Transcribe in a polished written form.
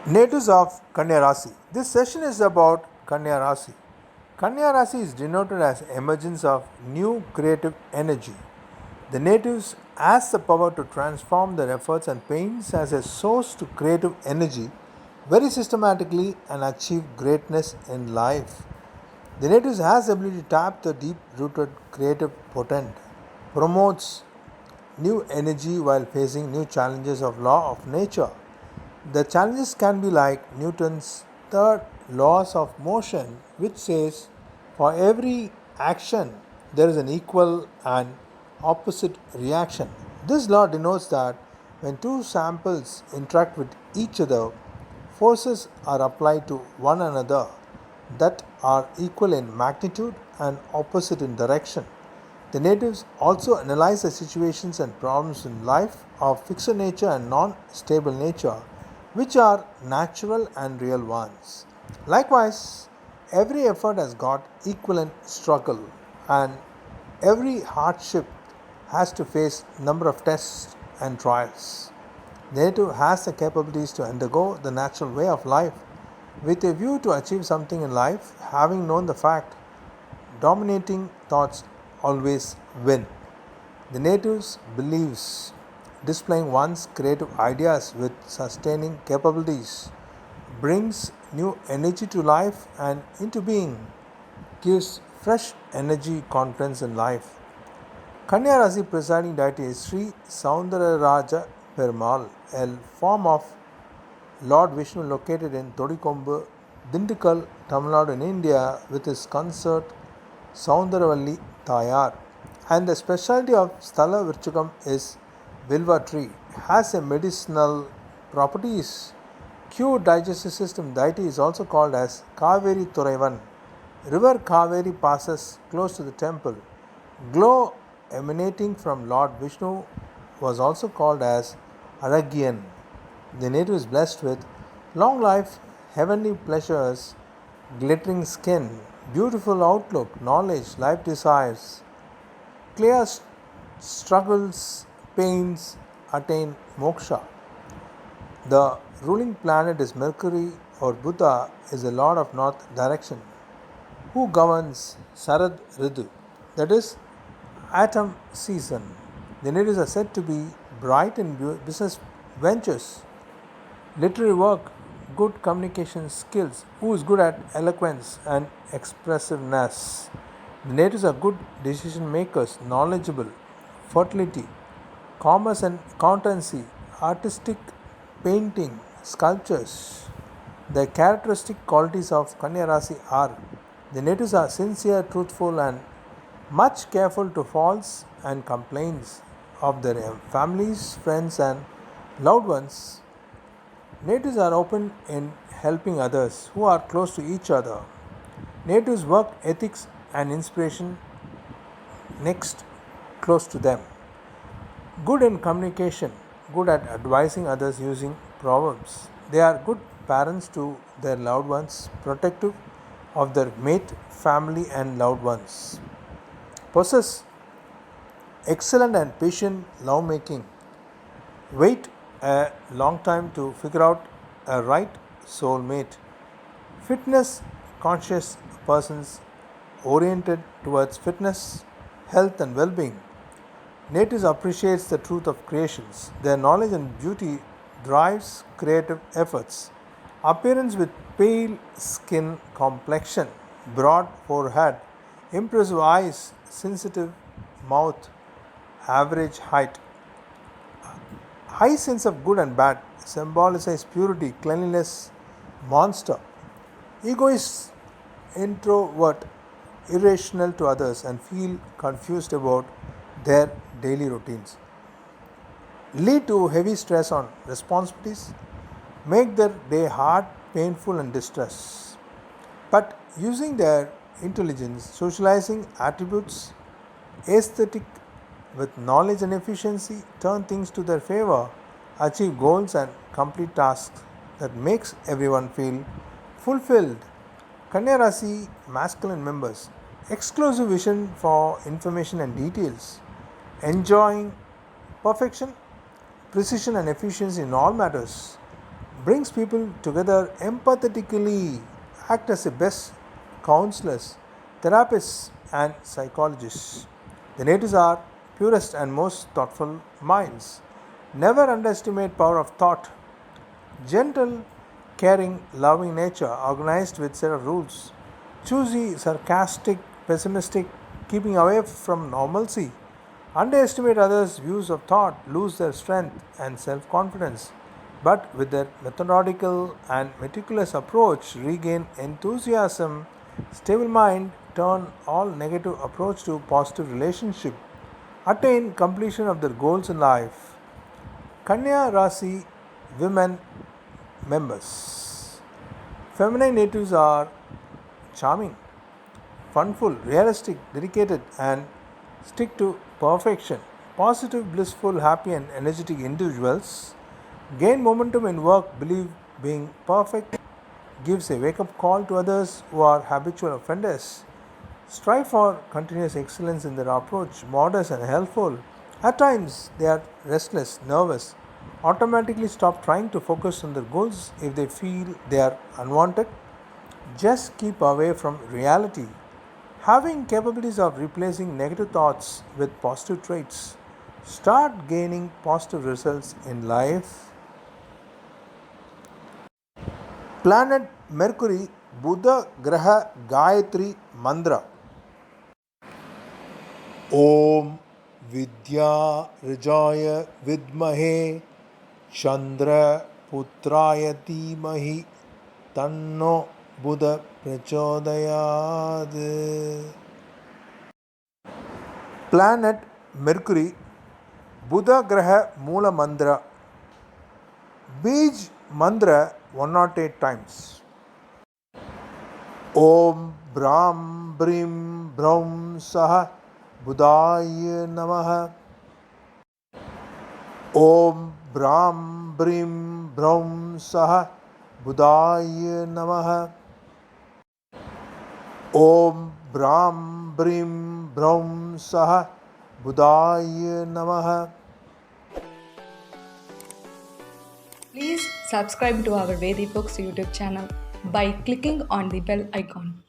Natives of Kanya Rasi. This session is about Kanya Rasi. Kanya Rasi is denoted as emergence of new creative energy. The natives has the power to transform their efforts and pains as a source to creative energy very systematically and achieve greatness in life. The natives has the ability to tap the deep rooted creative potent, promotes new energy while facing new challenges of law of nature. The challenges can be like Newton's third laws of motion, which says for every action there is an equal and opposite reaction. This law denotes that when two samples interact with each other, forces are applied to one another that are equal in magnitude and opposite in direction. The natives also analyze the situations and problems in life of fixed nature and non stable nature, which are natural and real ones. Likewise, every effort has got equivalent struggle, and every hardship has to face number of tests and trials. The native has the capabilities to undergo the natural way of life with a view to achieve something in life, having known the fact dominating thoughts always win. The natives believes displaying one's creative ideas with sustaining capabilities brings new energy to life and into being, gives fresh energy, confidence in life. Kanya Rasi presiding deity is Sri Soundararaja Perumal, a form of Lord Vishnu located in Thodikombu, Dindigul, Tamil Nadu in India with his consort Soundaravalli Thayar. And the specialty of Sthala Virchakam is Vilva tree. Has a medicinal properties. Q digestive system deity is also called as Kaveri Thuraivan. River Kaveri passes close to the temple. Glow emanating from Lord Vishnu was also called as Aragian. The native is blessed with long life, heavenly pleasures, glittering skin, beautiful outlook, knowledge, life desires, clear struggles, pains, attain moksha. The ruling planet is Mercury or Buddha is the lord of north direction who governs Sarad Ritu, that is autumn season. The natives are said to be bright in business ventures, literary work, good communication skills, who is good at eloquence and expressiveness. The natives are good decision makers, knowledgeable, fertility, commerce and accountancy, artistic painting, sculptures. The characteristic qualities of Kanya Rasi are the natives are sincere, truthful, and much careful to faults and complaints of their families, friends, and loved ones. Natives are open in helping others who are close to each other. Natives' work ethics and inspiration next close to them. Good in communication, good at advising others using proverbs. They are good parents to their loved ones, protective of their mate, family, and loved ones. Possess excellent and patient lovemaking. Wait a long time to figure out a right soulmate. Fitness conscious persons oriented towards fitness, health, and well being. Natives appreciates the truth of creations. Their knowledge and beauty drives creative efforts. Appearance with pale skin complexion, broad forehead, impressive eyes, sensitive mouth, average height. High sense of good and bad symbolizes purity, cleanliness, monster. Egoist, introvert, irrational to others, and feel confused about their daily routines. Lead to heavy stress on responsibilities, make their day hard, painful, and distress. But using their intelligence, socializing attributes, aesthetic with knowledge and efficiency, turn things to their favor, achieve goals and complete tasks that makes everyone feel fulfilled. Kanya Rasi masculine members, exclusive vision for information and details, enjoying perfection, precision and efficiency in all matters, brings people together empathetically, act as the best counselors, therapists, and psychologists. The natives are purest and most thoughtful minds. Never underestimate power of thought. Gentle, caring, loving nature, organized with set of rules. Choosy, sarcastic, pessimistic, keeping away from normalcy. Underestimate others' views of thought, lose their strength and self confidence, but with their methodical and meticulous approach, regain enthusiasm, stable mind, turn all negative approach to positive relationship, attain completion of their goals in life. Kanya Rasi women members. Feminine natives are charming, funful, realistic, dedicated, and stick to perfection. Positive, blissful, happy, and energetic individuals gain momentum in work, believe being perfect gives a wake up call to others who are habitual offenders. Strive for continuous excellence in their approach, modest and helpful. At times, they are restless, nervous, automatically stop trying to focus on their goals if they feel they are unwanted. Just keep away from reality. Having capabilities of replacing negative thoughts with positive traits, start gaining positive results in life. Planet Mercury, Buddha Graha Gayatri Mantra. ॐ विद्यारजाय विद्महे चन्द्रपुत्राय धीमहि तन्नो बुध प्रचोदयात्. Planet Mercury, Buddha Graha Moola Mantra. Bij Mantra 108 times. Om Brahm Brim Brahm Sah Budaya Namaha. Om Brahm Brim Brahm Sah Budaya Namaha. Om Brahm Brim Brahm Sah Budaya Namaha. Please subscribe to our Vedi Books YouTube channel by clicking on the bell icon.